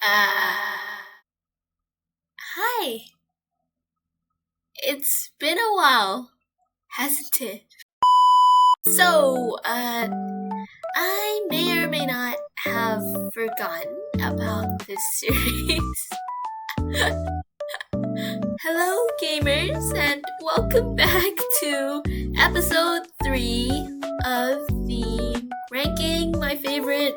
Hi. It's been a while, hasn't it? I may or may not have forgotten about this series. Hello, gamers, and welcome back to episode 3 of the Ranking My Favorite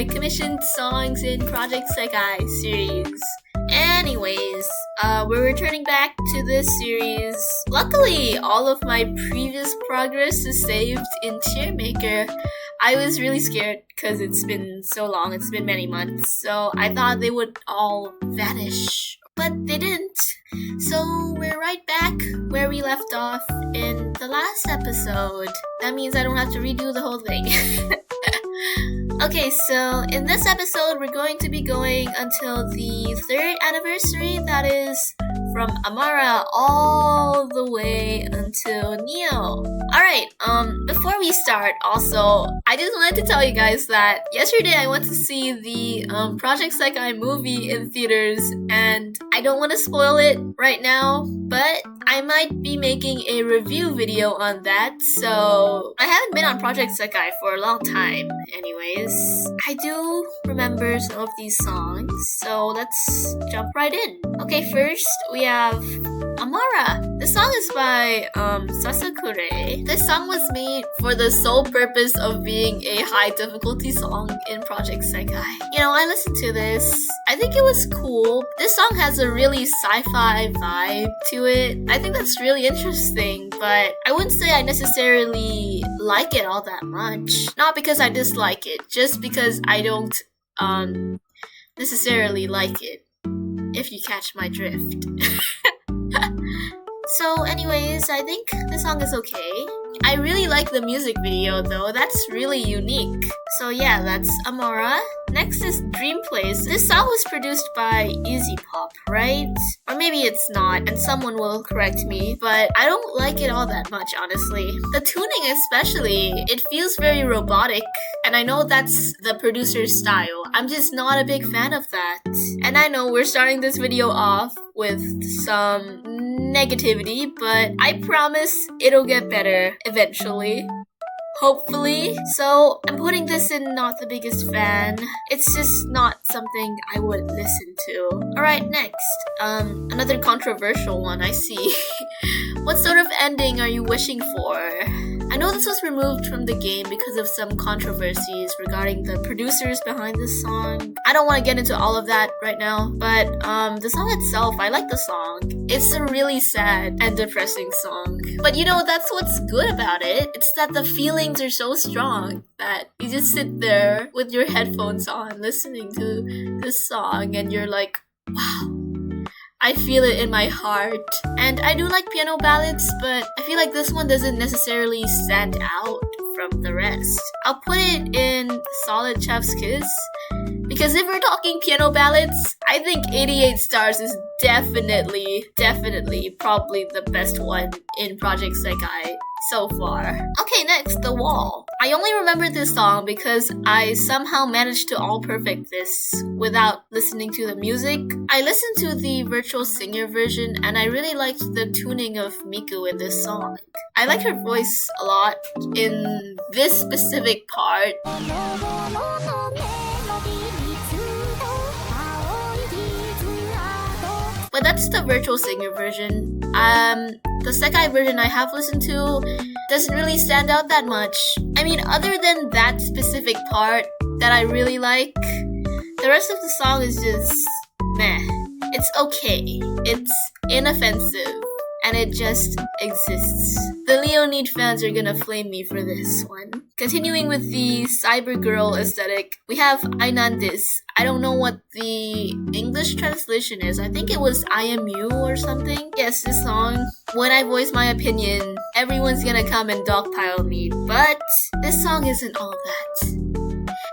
Commissioned Songs in Project Sekai series. Anyways, we're returning back to this series. Luckily, all of my previous progress is saved in Cheermaker. I was really scared because it's been so long, it's been many months, so I thought they would all vanish. But they didn't. So we're right back where we left off in the last episode. That means I don't have to redo the whole thing. Okay, so in this episode, we're going to be going until the 3rd anniversary. That is from Amara all the way until Neo. Alright, before we start, also, I just wanted to tell you guys that yesterday I went to see the Project Sekai movie in theaters, and I don't want to spoil it right now, but I might be making a review video on that, so I haven't been on Project Sekai for a long time anyways. I do remember some of these songs, so let's jump right in. Okay, first we have Amara. The song is by Sasakure. This song was made for the sole purpose of being a high difficulty song in Project Sekai. You know, I listened to this. I think it was cool. This song has a really sci-fi vibe to it. I think that's really interesting, but I wouldn't say I necessarily like it all that much. Not because I dislike it, just because I don't necessarily like it, if you catch my drift. So anyways, I think the song is okay. I really like the music video though, that's really unique. So yeah, that's Amara. Next is Dream Place. This song was produced by Easy Pop, right? Or maybe it's not, and someone will correct me, but I don't like it all that much, honestly. The tuning especially, it feels very robotic, and I know that's the producer's style. I'm just not a big fan of that. And I know we're starting this video off with some negativity, but I promise it'll get better eventually. Hopefully. So I'm putting this in not the biggest fan. It's just not something I would listen to. Alright, next. Another controversial one, I see. What sort of ending are you wishing for? I know this was removed from the game because of some controversies regarding the producers behind this song. I don't want to get into all of that right now, but the song itself, I like the song. It's a really sad and depressing song. But you know, that's what's good about it. It's that the feelings are so strong that you just sit there with your headphones on listening to this song and you're like, wow. I feel it in my heart. And I do like piano ballads, but I feel like this one doesn't necessarily stand out from the rest. I'll put it in solid chef's kiss, because if we're talking piano ballads, I think 88 Stars is definitely probably the best one in Project Sekai so far. Okay, next, The Wall. I only remember this song because I somehow managed to all perfect this without listening to the music. I listened to the virtual singer version and I really liked the tuning of Miku in this song. I like her voice a lot in this specific part. But that's the virtual singer version. The Sekai version I have listened to doesn't really stand out that much. I mean, other than that specific part that I really like, the rest of the song is just meh. It's okay. It's inoffensive. And it just exists. The Leonid fans are gonna flame me for this one. Continuing with the cyber girl aesthetic, we have Ainandis. I don't know what the English translation is. I think it was I Am You or something. Yes, this song. When I voice my opinion, everyone's gonna come and dogpile me. But this song isn't all that.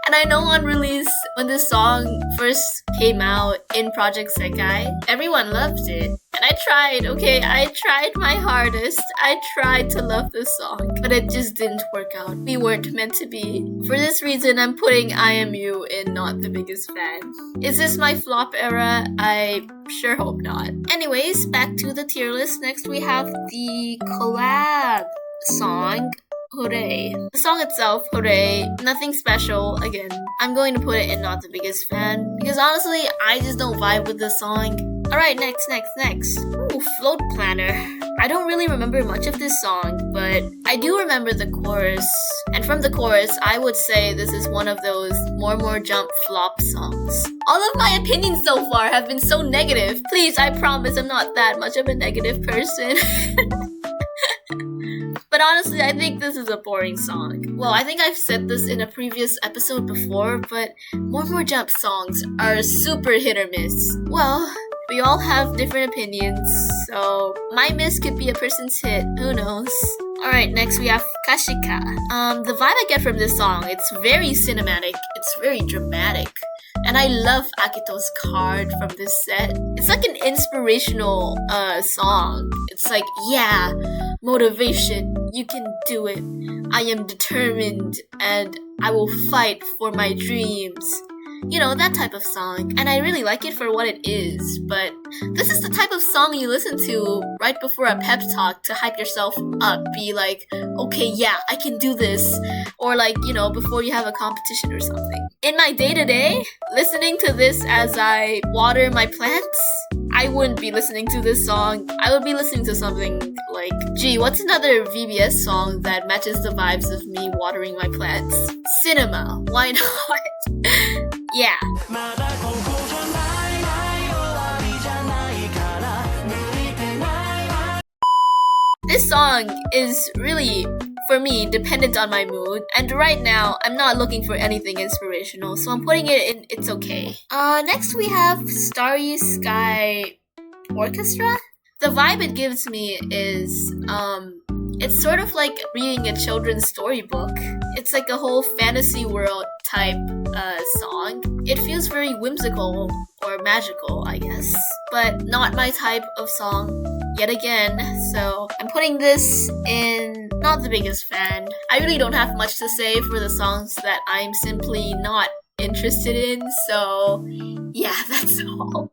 And And I know on release, when this song first came out in Project Sekai, everyone loved it. And I tried, okay, I tried my hardest. I tried to love this song, but it just didn't work out. We weren't meant to be. For this reason, I'm putting IMU in not the biggest fan. Is this my flop era? I sure hope not. Anyways, back to the tier list. Next we have the collab song, Hooray. The song itself, Hooray, nothing special. Again, I'm going to put it in not the biggest fan because honestly, I just don't vibe with this song. Alright, next. Ooh, Float Planner. I don't really remember much of this song, but I do remember the chorus. And from the chorus, I would say this is one of those more jump flop songs. All of my opinions so far have been so negative. Please, I promise I'm not that much of a negative person. But honestly, I think this is a boring song. Well, I think I've said this in a previous episode before, but more jump songs are super hit or miss. Well, we all have different opinions, so my miss could be a person's hit. Who knows? Alright, next we have Kashika. The vibe I get from this song, it's very cinematic, it's very dramatic. And I love Akito's card from this set. It's like an inspirational song. It's like, yeah, motivation, you can do it. I am determined and I will fight for my dreams. You know, that type of song. And I really like it for what it is, but this is the type of song you listen to right before a pep talk to hype yourself up. Be like, okay, yeah, I can do this. Or like, you know, before you have a competition or something. In my day-to-day, listening to this as I water my plants, I wouldn't be listening to this song. I would be listening to something like, gee, what's another VBS song that matches the vibes of me watering my plants? Cinema. Why not? Yeah. This song is really, for me, dependent on my mood, and right now, I'm not looking for anything inspirational, so I'm putting it in It's Okay. Next we have Starry Sky Orchestra. The vibe it gives me is, it's sort of like reading a children's storybook. It's like a whole fantasy world type song. It feels very whimsical or magical, I guess, but not my type of song yet again, so I'm putting this in not the biggest fan. I really don't have much to say for the songs that I'm simply not interested in, so yeah, that's all.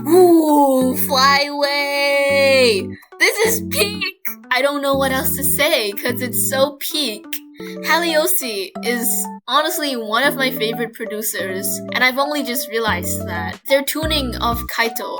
Ooh, Fly Away! This is peak! I don't know what else to say, cause it's so peak. Haliosi is honestly one of my favorite producers, and I've only just realized that. Their tuning of Kaito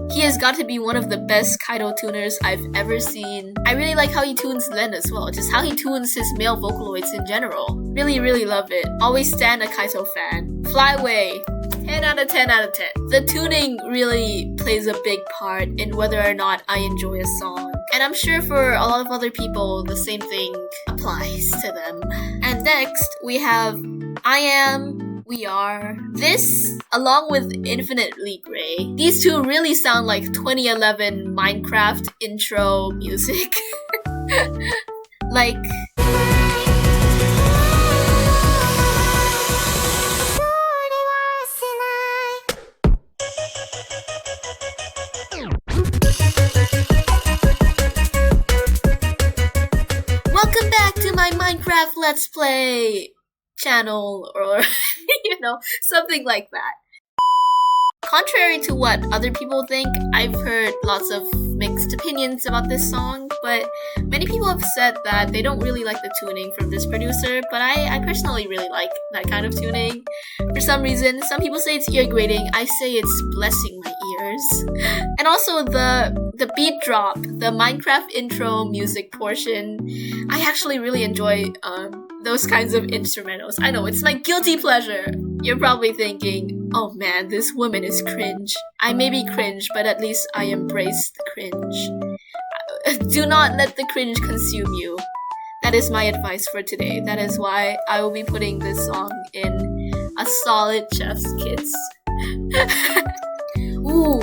he has got to be one of the best Kaito tuners I've ever seen. I really like how he tunes Len as well, just how he tunes his male Vocaloids in general. Really love it. Always stand a Kaito fan. Fly Away. 10 out of 10 out of 10. The tuning really plays a big part in whether or not I enjoy a song. And I'm sure for a lot of other people, the same thing applies to them. And next, we have I Am, We Are. This, along with Infinitely Grey. These two really sound like 2011 Minecraft intro music. Like... Welcome back to my Minecraft Let's Play channel, or, you know, something like that. Contrary to what other people think, I've heard lots of mixed opinions about this song, but many people have said that they don't really like the tuning from this producer, but I personally really like that kind of tuning. For some reason, some people say it's ear grating, I say it's blessing my ears. And also the beat drop, the Minecraft intro music portion, I actually really enjoy those kinds of instrumentals. I know, it's my guilty pleasure. You're probably thinking, oh man, this woman is cringe. I may be cringe, but at least I embrace the cringe. Do not let the cringe consume you. That is my advice for today. That is why I will be putting this song in a solid chef's kiss. Ooh,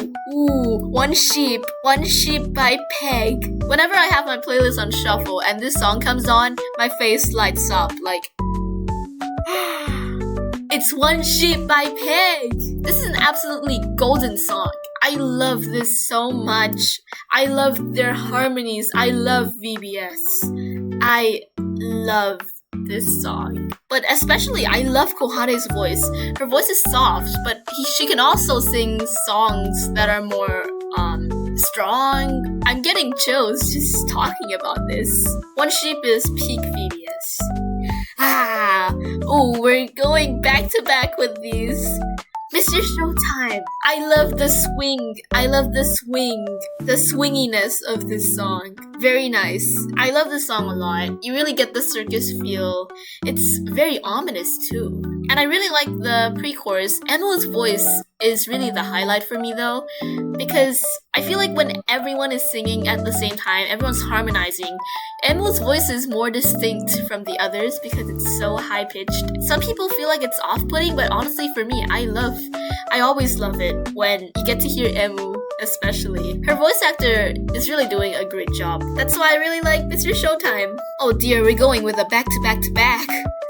One Sheep by Peg. Whenever I have my playlist on shuffle and this song comes on, my face lights up like It's One Sheep by Peg. This is an absolutely golden song. I love this so much. I love their harmonies. I love VBS. I love this song. But especially, I love Kohare's voice. Her voice is soft, but she can also sing songs that are more strong. I'm getting chills just talking about this. One Sheep is peak VBS. We're going back to back with these. Mr. Showtime. I love the swing. I love the swing. The swinginess of this song. Very nice. I love this song a lot. You really get the circus feel. It's very ominous too. And I really like the pre-chorus. Emu's voice is really the highlight for me though, because I feel like when everyone is singing at the same time, everyone's harmonizing, Emu's voice is more distinct from the others because it's so high-pitched. Some people feel like it's off-putting, but honestly for me, I always love it when you get to hear Emu, especially. Her voice actor is really doing a great job. That's why I really like Mr. Showtime. Oh dear, we're going with a back-to-back-to-back.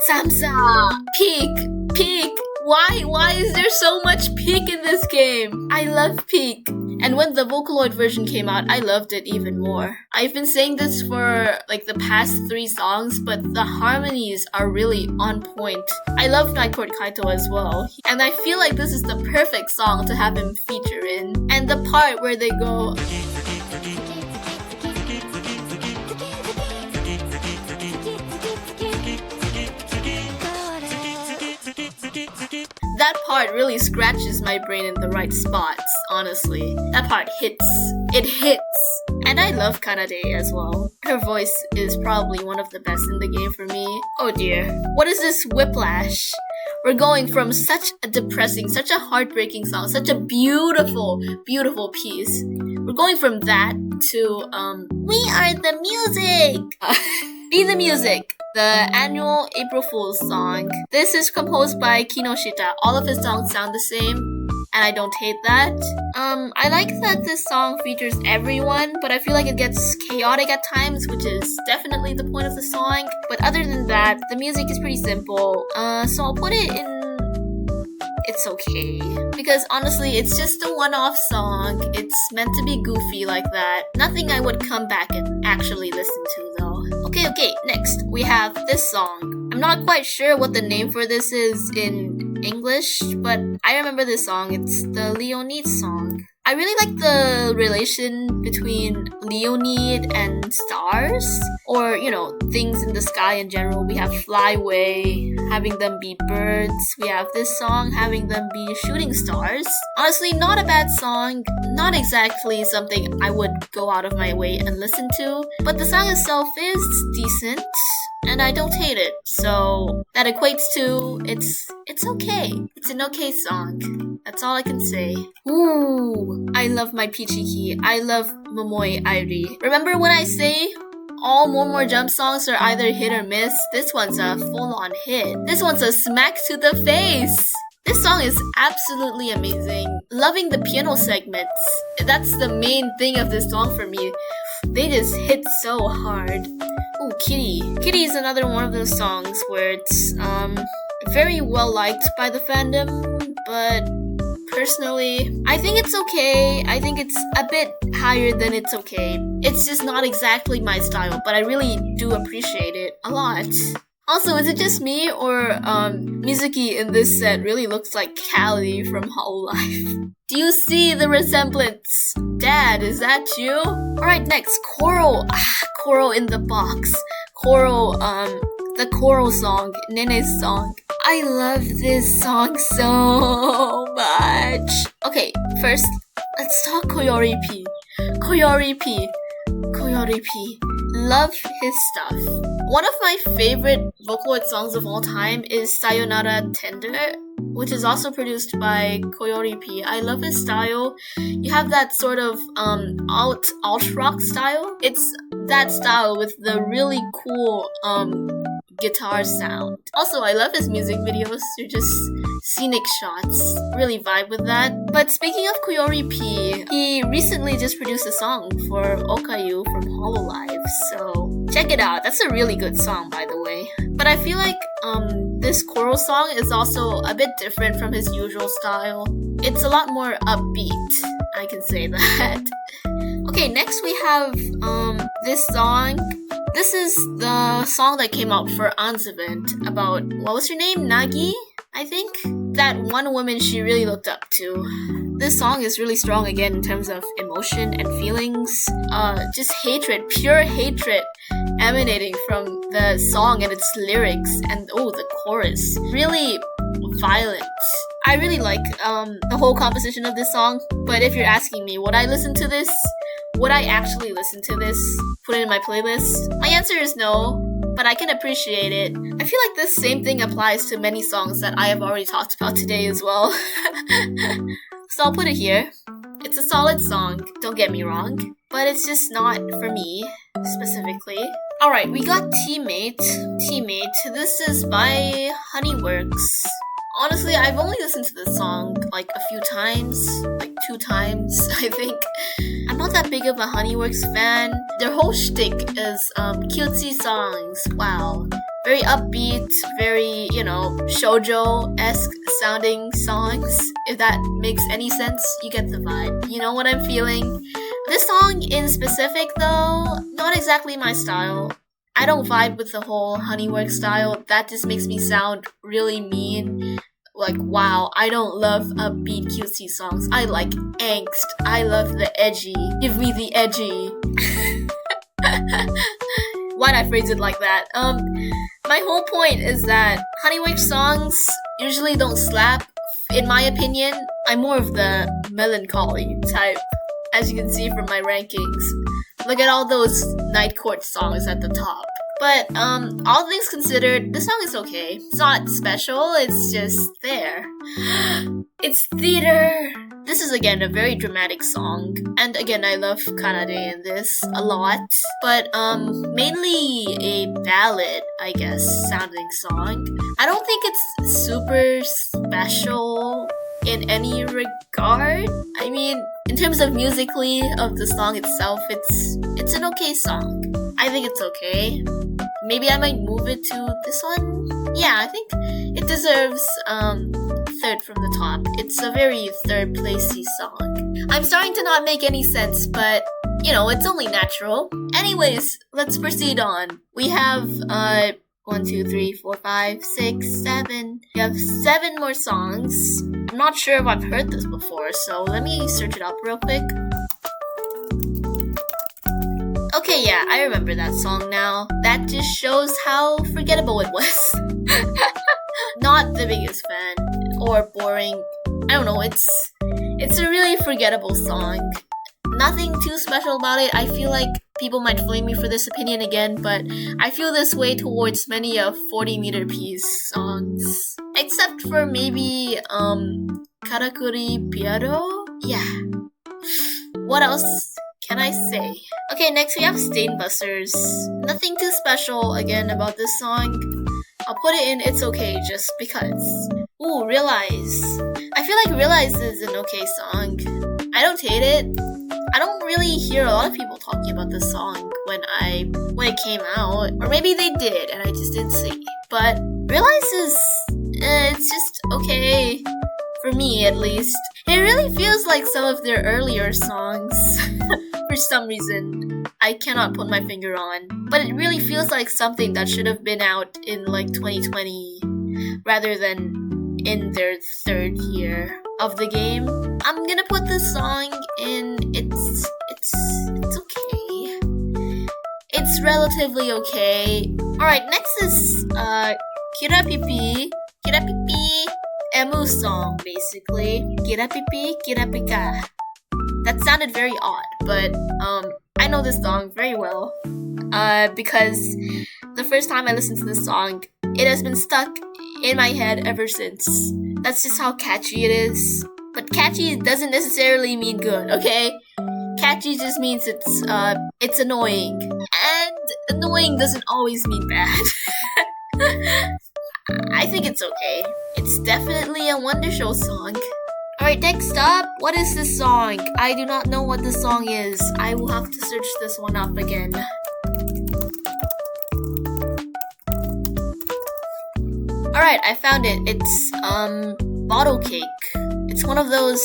Samsa! Peak! Why is there so much peak in this game? I love peak. And when the Vocaloid version came out, I loved it even more. I've been saying this for like the past 3 songs, but the harmonies are really on point. I love Night Court Kaito as well. And I feel like this is the perfect song to have him feature in. And the part where they go... That part really scratches my brain in the right spots, honestly. That part hits. It hits. And I love Kanade as well. Her voice is probably one of the best in the game for me. Oh dear. What is this whiplash? We're going from such a depressing, such a heartbreaking song, such a beautiful, beautiful piece. We're going from that to, We Are the Music! Be the Music, the annual April Fool's song. This is composed by Kinoshita. All of his songs sound the same, and I don't hate that. I like that this song features everyone, but I feel like it gets chaotic at times, which is definitely the point of the song. But other than that, the music is pretty simple. So I'll put it in... It's okay. Because honestly, it's just a one-off song. It's meant to be goofy like that. Nothing I would come back and actually listen to though. Okay, next we have this song. I'm not quite sure what the name for this is in English, but I remember this song. It's the Leonid song. I really like the relation between Leonid and stars, or, things in the sky in general. We have Fly Away, having them be birds. We have this song, having them be shooting stars. Honestly, not a bad song. Not exactly something I would go out of my way and listen to, but the song itself is decent, and I don't hate it. So that equates to it's okay. It's an okay song. That's all I can say. Ooh, I love my Peachy Key. I love Momoi Airi. Remember when I say all More Jump songs are either hit or miss? This one's a full-on hit. This one's a smack to the face. This song is absolutely amazing. Loving the piano segments. That's the main thing of this song for me. They just hit so hard. Ooh, Kitty. Kitty is another one of those songs where it's very well liked by the fandom, but personally, I think it's okay. I think it's a bit higher than it's okay. It's just not exactly my style, but I really do appreciate it a lot. Also, is it just me, or Mizuki in this set really looks like Callie from Hololive? Do you see the resemblance? Dad, is that you? Alright, next, Coral. Coral in the box. Coral, the Coral song, Nene's song. I love this song so much. Okay, first, let's talk Koyori P. Koyori P. Love his stuff. One of my favorite Vocaloid songs of all time is Sayonara Tender, which is also produced by Koyori P. I love his style. You have that sort of alt rock style. It's that style with the really cool guitar sound. Also, I love his music videos. They're just scenic shots. Really vibe with that. But speaking of Koyori P, he recently just produced a song for Okayu from Hololive, so check it out. That's a really good song, by the way. But I feel like this this choral song is also a bit different from his usual style. It's a lot more upbeat, I can say that. Okay, next we have this song. This is the song that came out for An's event about, what was her name? Nagi, I think? That one woman she really looked up to. This song is really strong again in terms of emotion and feelings. Just hatred, pure hatred emanating from the song and its lyrics, and the chorus. Really violent. I really like the whole composition of this song, but if you're asking me, would I listen to this? Would I actually listen to this? Put it in my playlist? My answer is no, but I can appreciate it. I feel like this same thing applies to many songs that I have already talked about today as well. So I'll put it here. It's a solid song, don't get me wrong, but it's just not for me, specifically. Alright, we got Teammate. This is by Honeyworks. Honestly, I've only listened to this song like a few times, like 2 times, I think. I'm not that big of a Honeyworks fan. Their whole shtick is cutesy songs. Wow. Very upbeat, very, shoujo-esque sounding songs. If that makes any sense, you get the vibe. You know what I'm feeling? This song in specific, though, not exactly my style. I don't vibe with the whole Honeyworks style. That just makes me sound really mean. Like, wow, I don't love upbeat cutesy songs. I like angst. I love the edgy. Give me the edgy. Why'd I phrase it like that? My whole point is that Honeyworks songs usually don't slap. In my opinion, I'm more of the melancholy type, as you can see from my rankings. Look at all those night court songs at the top. But, all things considered, this song is okay. It's not special, it's just there. It's theater! This is again a very dramatic song. And again, I love Kanade in this a lot. But, mainly a ballad, I guess, sounding song. I don't think it's super special in any regard. I mean, in terms of musically of the song itself, it's an okay song. I think it's okay. Maybe I might move it to this one. Yeah, I think it deserves third from the top. It's a very third placey song. I'm starting to not make any sense, but it's only natural. Anyways, let's proceed on. We have 1, 2, 3, 4, 5, 6, 7. We have 7 more songs. I'm not sure if I've heard this before, so let me search it up real quick. Okay, yeah, I remember that song now. That just shows how forgettable it was. Not the biggest fan, or boring. I don't know, it's a really forgettable song. Nothing too special about it. I feel like people might flame me for this opinion again, but I feel this way towards many of 40-meter piece songs. Except for maybe, Karakuri Piano? Yeah. What else can I say? Okay, next we have Stainbusters. Nothing too special, again, about this song. I'll put it in It's Okay just because. Ooh, Realize. I feel like Realize is an okay song. I don't hate it. I don't really hear a lot of people talking about this song when it came out. Or maybe they did and I just didn't see. But Realize is, it's just okay. For me, at least. It really feels like some of their earlier songs. For some reason. I cannot put my finger on. But it really feels like something that should have been out in like 2020. Rather than in their 3rd year of the game. I'm gonna put this song in it's okay. It's relatively okay. Alright, next is Kirapipi. Emu song, basically. Kirapipi, Kirapika. That sounded very odd, but I know this song very well. Because the first time I listened to this song, it has been stuck in my head ever since. That's just how catchy it is. But catchy doesn't necessarily mean good, okay? Catchy just means it's annoying. And annoying doesn't always mean bad. I think it's okay. It's definitely a Wonder Show song. Alright, next up, what is this song? I do not know what this song is. I will have to search this one up again. Alright, I found it. It's Bottle Cake. It's one of those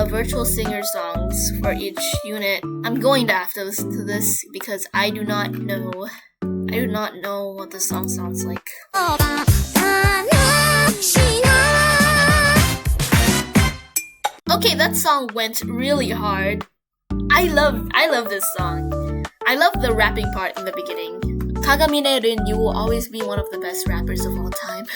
virtual singer songs for each unit. I'm going to have to listen to this because I do not know what the song sounds like. Okay, that song went really hard. I love this song. I love the rapping part in the beginning. Kagamine Rin, you will always be one of the best rappers of all time.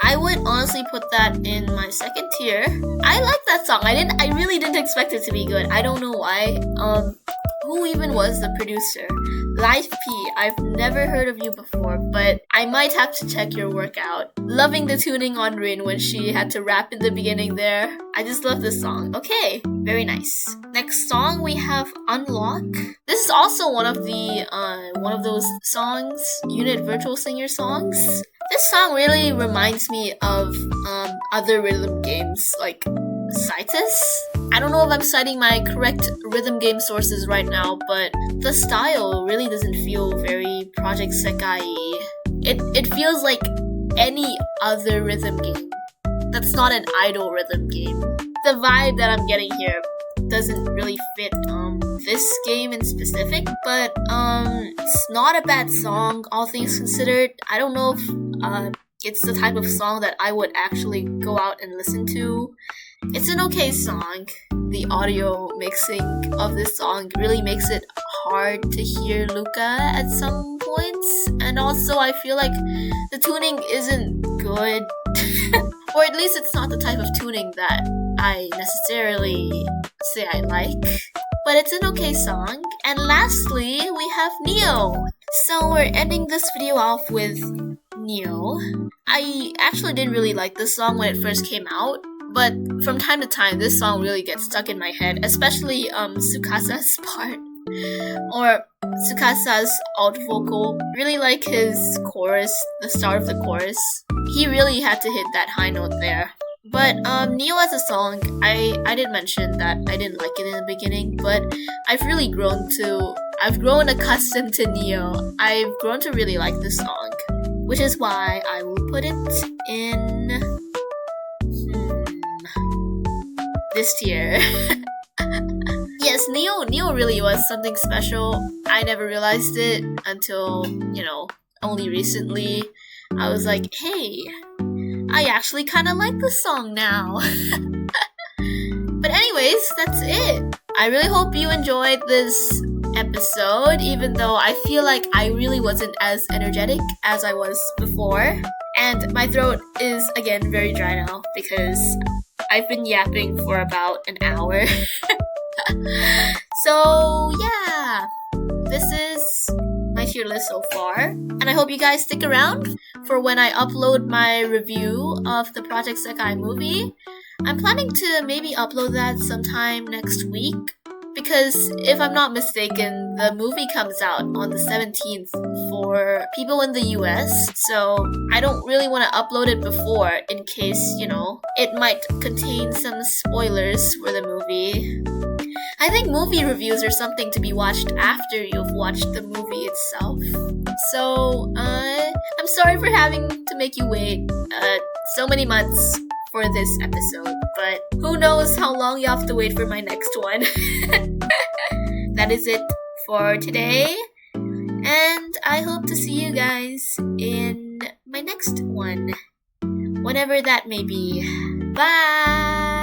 I would honestly put that in my second tier. I like that song. I really didn't expect it to be good. I don't know why. Who even was the producer? Life P, I've never heard of you before, but I might have to check your work out. Loving the tuning on Rin when she had to rap in the beginning there. I just love this song. Okay, very nice. Next song we have Unlock. This is also one of those songs, unit virtual singer songs. This song really reminds me of other rhythm games like Citus. I don't know if I'm citing my correct rhythm game sources right now, but the style really doesn't feel very Project Sekai-y. It feels like any other rhythm game that's not an idol rhythm game. The vibe that I'm getting here doesn't really fit this game in specific, but it's not a bad song, all things considered. I don't know if it's the type of song that I would actually go out and listen to. It's an okay song. The audio mixing of this song really makes it hard to hear Luca at some points, and also I feel like the tuning isn't good. Or at least it's not the type of tuning that I necessarily say I like. But it's an okay song. And lastly, we have Neo. So we're ending this video off with Neo. I actually didn't really like this song when it first came out, but from time to time, this song really gets stuck in my head, especially Tsukasa's part, or Tsukasa's alt vocal. Really like his chorus, the start of the chorus. He really had to hit that high note there. But Neo as a song, I did mention that I didn't like it in the beginning, but I've grown accustomed to Neo. I've grown to really like this song, which is why I will put it in this tier. Yes, Neo really was something special. I never realized it until, only recently. I was like, hey, I actually kind of like this song now. But anyways, that's it. I really hope you enjoyed this episode, even though I feel like I really wasn't as energetic as I was before. And my throat is, again, very dry now because I've been yapping for about an hour. So, yeah. This is my tier list so far. And I hope you guys stick around for when I upload my review of the Project Sekai movie. I'm planning to maybe upload that sometime next week, because if I'm not mistaken, the movie comes out on the 17th for people in the US, so I don't really want to upload it before in case, it might contain some spoilers for the movie. I think movie reviews are something to be watched after you've watched the movie itself. So, I'm sorry for having to make you wait so many months for this episode, but who knows how long you have to wait for my next one. That is it for today, and I hope to see you guys in my next one, whatever that may be. Bye!